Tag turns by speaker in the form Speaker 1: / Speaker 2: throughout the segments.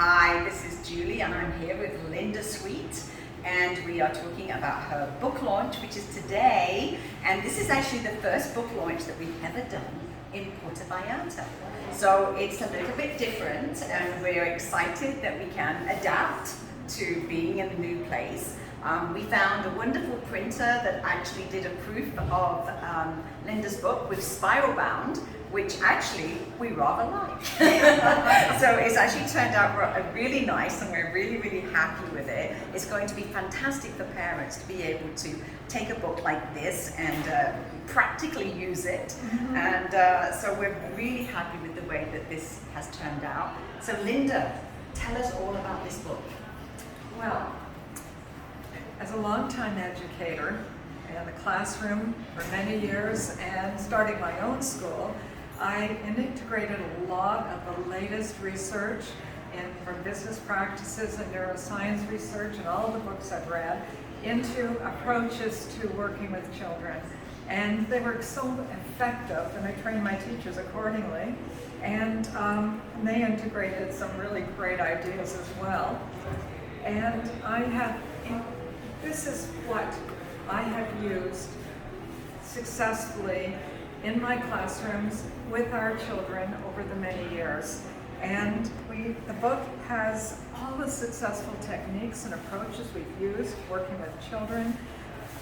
Speaker 1: Hi, this is Julie and I'm here with Linda Sweet, and we are talking about her book launch, which is today, and this is actually the first book launch that we've ever done in Puerto Vallarta. So it's a little bit different and we're excited that we can adapt to being in a new place. We found a wonderful printer that actually did a proof of Linda's book with spiral bound, which actually we rather like. So it's actually turned out really nice and we're really happy with it. It's going to be fantastic for parents to be able to take a book like this and practically use it. And so we're really happy with the way that this has turned out. So Linda, tell us all about this book.
Speaker 2: Well, as a longtime educator in the classroom for many years and starting my own school, I integrated a lot of the latest research from business practices and neuroscience research and all the books I've read into approaches to working with children. And they were so effective, and I trained my teachers accordingly. And they integrated some really great ideas as well. And this is what I have used successfully in my classrooms with our children over the many years. And the book has all the successful techniques and approaches we've used working with children.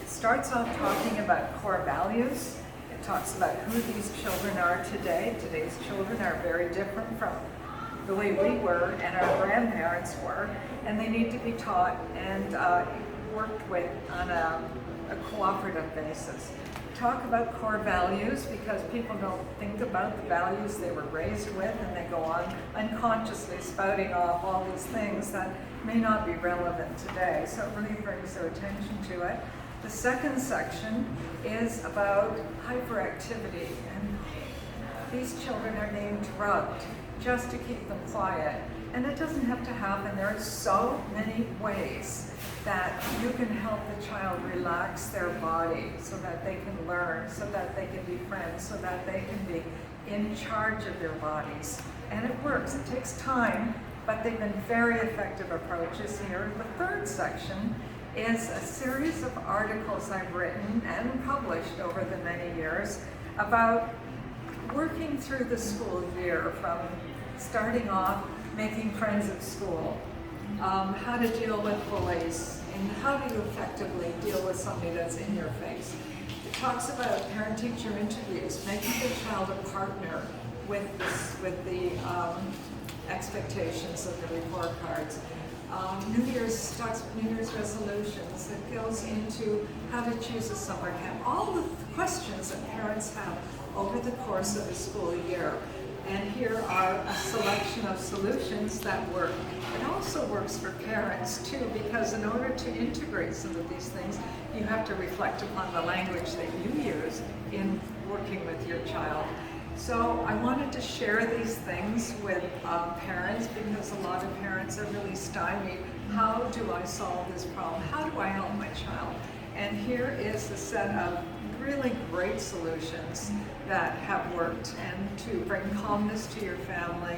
Speaker 2: It starts off talking about core values. It talks about who these children are today. Today's children are very different from the way we were and our grandparents were, and they need to be taught and worked with on a cooperative basis. Talk about core values because people don't think about the values they were raised with, and they go on unconsciously spouting off all these things that may not be relevant today, so it really brings their attention to it. The second section is about hyperactivity, and these children are being drugged just to keep them quiet. And it doesn't have to happen. There are so many ways that you can help the child relax their body so that they can learn, so that they can be friends, so that they can be in charge of their bodies. And it works. It takes time, but they've been very effective approaches here. The third section is a series of articles I've written and published over the many years about working through the school year, from starting off making friends at school, how to deal with bullies, and how do you effectively deal with somebody that's in your face. It talks about parent-teacher interviews, making the child a partner with the expectations of the report cards. New Year's resolutions. It goes into how to choose a summer camp. All the questions that parents have over the course of a school year. And here are a selection of solutions that work. It also works for parents too, because in order to integrate some of these things, you have to reflect upon the language that you use in working with your child. So I wanted to share these things with parents, because a lot of parents are really stymied. How do I solve this problem? How do I help my child? And here is a set of really great solutions that have worked, and to bring calmness to your family,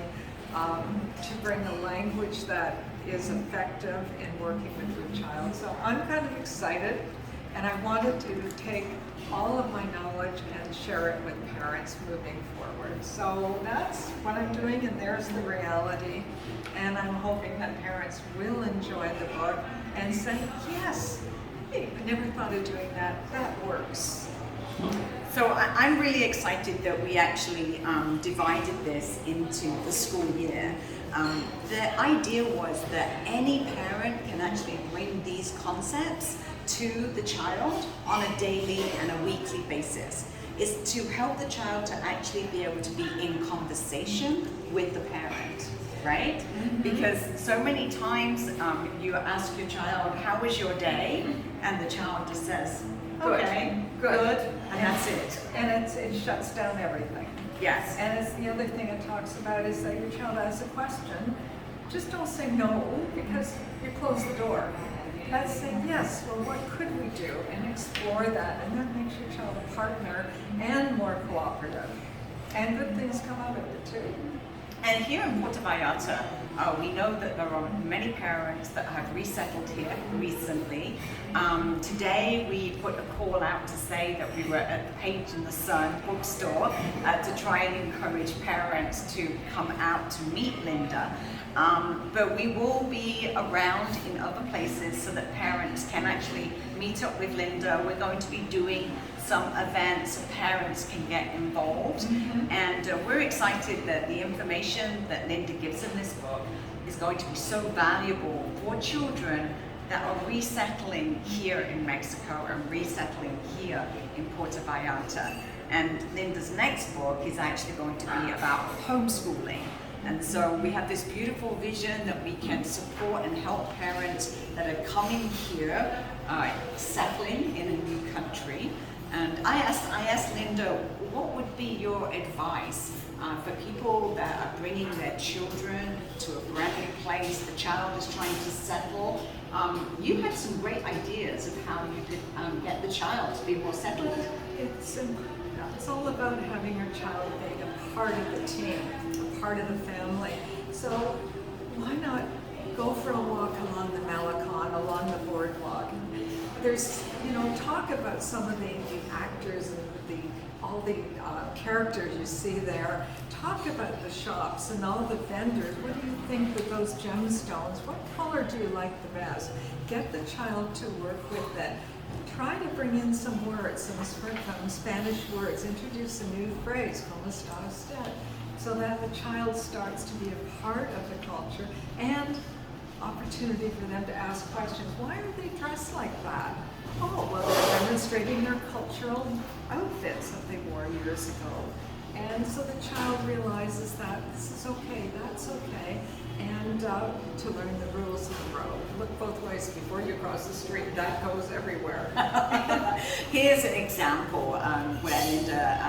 Speaker 2: to bring a language that is effective in working with your child. So I'm kind of excited, and I wanted to take all of my knowledge and share it with parents moving forward. So that's what I'm doing, and there's the reality. And I'm hoping that parents will enjoy the book and say, yes, hey, I never thought of doing that. That works.
Speaker 1: So I'm really excited that we actually divided this into the school year. The idea was that any parent can actually bring these concepts to the child on a daily and a weekly basis. It's to help the child to actually be able to be in conversation with the parent, right? Because so many times you ask your child, how was your day? And the child just says, okay, good, and that's it.
Speaker 2: And it shuts down everything.
Speaker 1: Yes.
Speaker 2: And it's the other thing it talks about is that your child asks a question. Just don't say no, because you close the door. Let's say yes, well, what could we do? And explore that, and that makes your child a partner and more cooperative. And good things come out of it too.
Speaker 1: And here in Puerto Vallarta, we know that there are many parents that have resettled here recently. Today we put a call out to say that we were at the Page in the Sun bookstore to try and encourage parents to come out to meet Linda. But we will be around in other places so that parents can actually meet up with Linda. We're going to be doing some events so parents can get involved. And we're excited that the information that Linda gives in this book is going to be so valuable for children that are resettling here in Mexico and resettling here in Puerto Vallarta. And Linda's next book is actually going to be about homeschooling. And so we have this beautiful vision that we can support and help parents that are coming here, settling in a new country. And I asked Linda, what would be your advice for people that are bringing their children to a brand new place, the child is trying to settle? You had some great ideas of how you could get the child to be more settled.
Speaker 2: It's all about having your child being a part of the team, a part of the family. So why not go for a walk along the Malecon, along the boardwalk? There's, talk about some of the actors and all the characters you see there. Talk about the shops and all the vendors. What do you think with those gemstones? What color do you like the best? Get the child to work with it. Try to bring in some words, some Spanish words. Introduce a new phrase, como está usted, so that the child starts to be a part of the culture and opportunity for them to ask questions. Why are they dressed like that? Oh, well, they're demonstrating their cultural outfits that they wore years ago. And so the child realizes that this is okay, that's okay, and to learn the rules of the road. Look both ways before you cross the street. That goes everywhere.
Speaker 1: Here's an example where Linda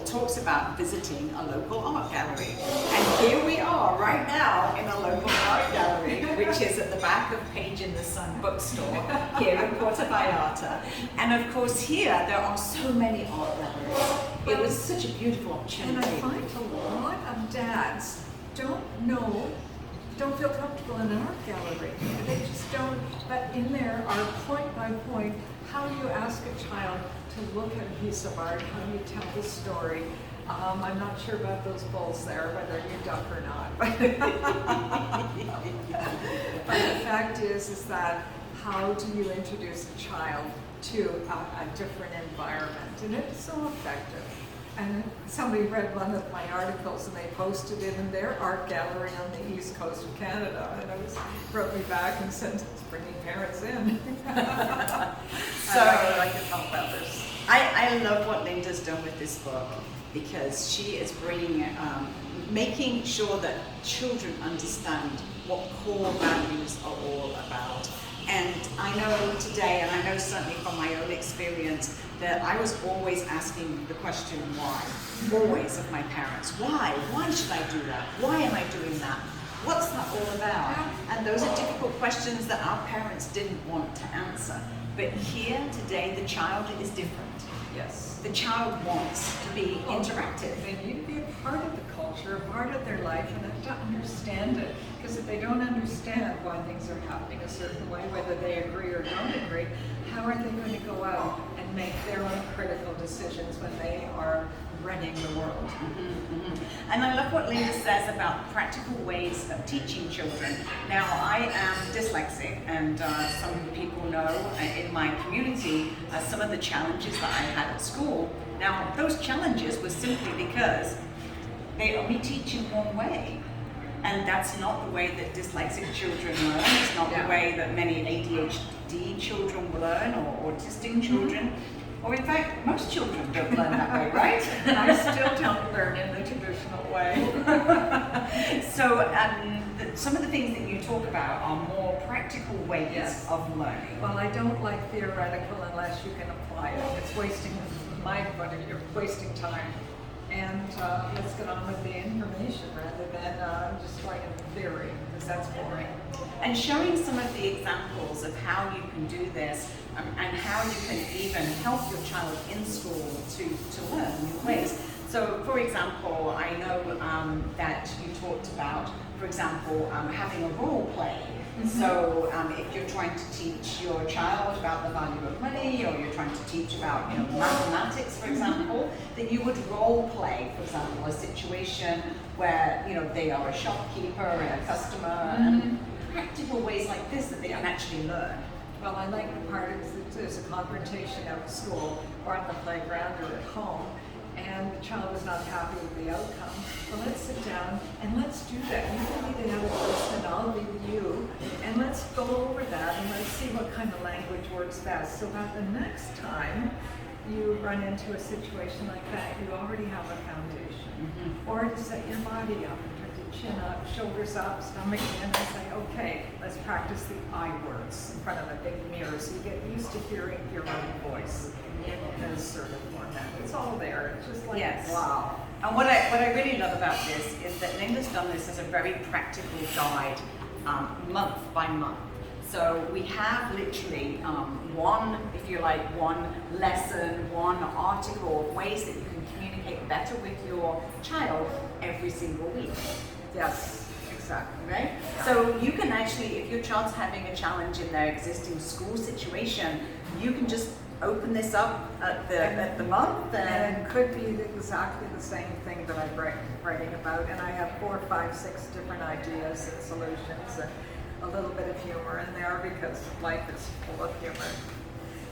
Speaker 1: talks about visiting a local art gallery. And here we are right now in a local art gallery, which is at the back of Page in the Sun bookstore here in Puerto Vallarta. And of course here there are so many art galleries. It was such a beautiful opportunity.
Speaker 2: And I find a lot of dads don't feel comfortable in an art gallery. They just don't, but in there are point by point how you ask a child to look at a piece of art, how you tell the story. I'm not sure about those bowls there, whether you duck or not. But the fact is that how do you introduce a child to a different environment? And it's so effective. And somebody read one of my articles and they posted it in their art gallery on the east coast of Canada. And it wrote me back and said, it's bringing parents in.
Speaker 1: So
Speaker 2: I like to help others.
Speaker 1: I love what Linda's done with this book because she is bringing, making sure that children understand what core values are all about. And I know today, and I know certainly from my own experience, that I was always asking the question why, always of my parents. Why? Why should I do that? Why am I doing that? What's that all about? And those are difficult questions that our parents didn't want to answer. But here today, the child is different.
Speaker 2: Yes.
Speaker 1: The child wants to be interactive.
Speaker 2: They need to be a part of the culture, a part of their life, and have to understand it. Because if they don't understand why things are happening a certain way, whether they agree or don't agree, how are they going to go out and make their own critical decisions when they are running the world?
Speaker 1: And I love what Linda says about practical ways of teaching children. Now, I am dyslexic, and some people know in my community some of the challenges that I had at school. Now, those challenges were simply because they only teach in one way. And that's not the way that dyslexic children learn. It's not the way that many ADHD children learn or autistic children. Or in fact, most children don't learn that way, right?
Speaker 2: I still don't learn in the traditional way.
Speaker 1: So some of the things that you talk about are more practical ways of learning.
Speaker 2: Well, I don't like theoretical unless you can apply it. It's wasting my money, you're wasting time. And let's get on with the information rather than just writing theory, because that's boring.
Speaker 1: And showing some of the examples of how you can do this and how you can even help your child in school to learn new ways. So, for example, I know that you talked about, for example, having a role play. So if you're trying to teach your child about the value of money, or you're trying to teach about mathematics, for example, that you would role play, for example, a situation where they are a shopkeeper and a customer, and practical ways like this that they can actually learn.
Speaker 2: Well, I like the part is there's a confrontation at school or on the playground or at home, and the child is not happy with the outcome. Well, let's sit down and let's do that. You can be the other person, I'll be you, and let's go over that and let's see what kind of language works best, so that the next time you run into a situation like that, you already have a foundation. Or to set your body up, chin up, shoulders up, stomach in, and say, okay, let's practice the I words in front of a big mirror so you get used to hearing your own voice in an assertive format. It's all there. It's just like, wow.
Speaker 1: And what I really love about this is that Linda's done this as a very practical guide, month by month. So we have literally one, if you like, one lesson, one article of ways that you can communicate better with your child every single week.
Speaker 2: Yes, exactly.
Speaker 1: Right?
Speaker 2: Yeah.
Speaker 1: So you can actually, if your child's having a challenge in their existing school situation, you can just open this up at the month,
Speaker 2: and it could be exactly the same thing that I'm writing about, and I have 4, 5, 6 different ideas and solutions, and a little bit of humor in there because life is full of humor.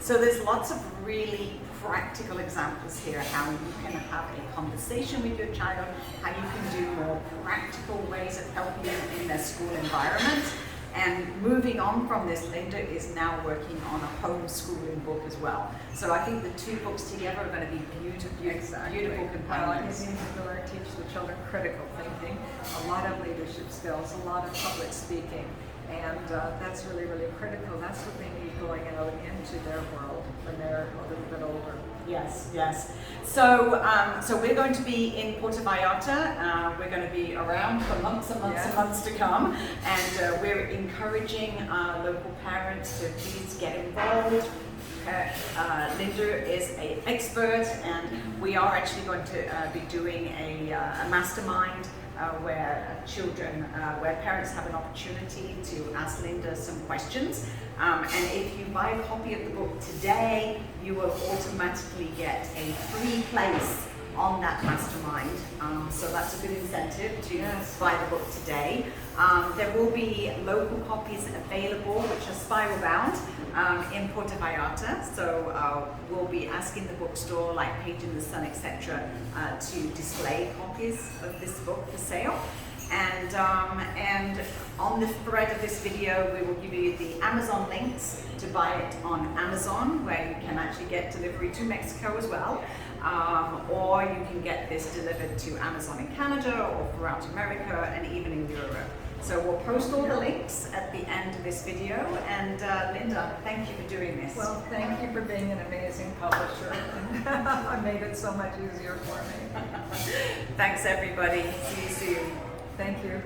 Speaker 1: So there's lots of really practical examples here how you can have a conversation with your child, how you can do more practical ways of helping them in their school environment. And moving on from this, Linda is now working on a homeschooling book as well. So I think the two books together are going to be beautiful companions.
Speaker 2: Well, it needs to learn, teach the children critical thinking, a lot of leadership skills, a lot of public speaking. And that's really, really critical. That's what they need going out into their world when they're a little bit older.
Speaker 1: Yes, yes. So, so we're going to be in Puerto Vallarta. We're going to be around for months and months and months to come. And we're encouraging local parents to please get involved. Linda is an expert, and we are actually going to be doing a mastermind where where parents have an opportunity to ask Linda some questions. And if you buy a copy of the book today, you will automatically get a free place on that mastermind. So that's a good incentive to buy the book today. There will be local copies available, which are spiral bound, in Puerto Vallarta. So we'll be asking the bookstore, like Page in the Sun, etc., to display copies of this book for sale. And on the thread of this video, we will give you the Amazon links to buy it on Amazon, where you can actually get delivery to Mexico as well. Or you can get this delivered to Amazon in Canada or throughout America and even in Europe. So we'll post all the links at the end of this video. And Linda, thank you for doing this.
Speaker 2: Well, thank you for being an amazing publisher. I made it so much easier for me.
Speaker 1: Thanks everybody. See you soon.
Speaker 2: Thank you.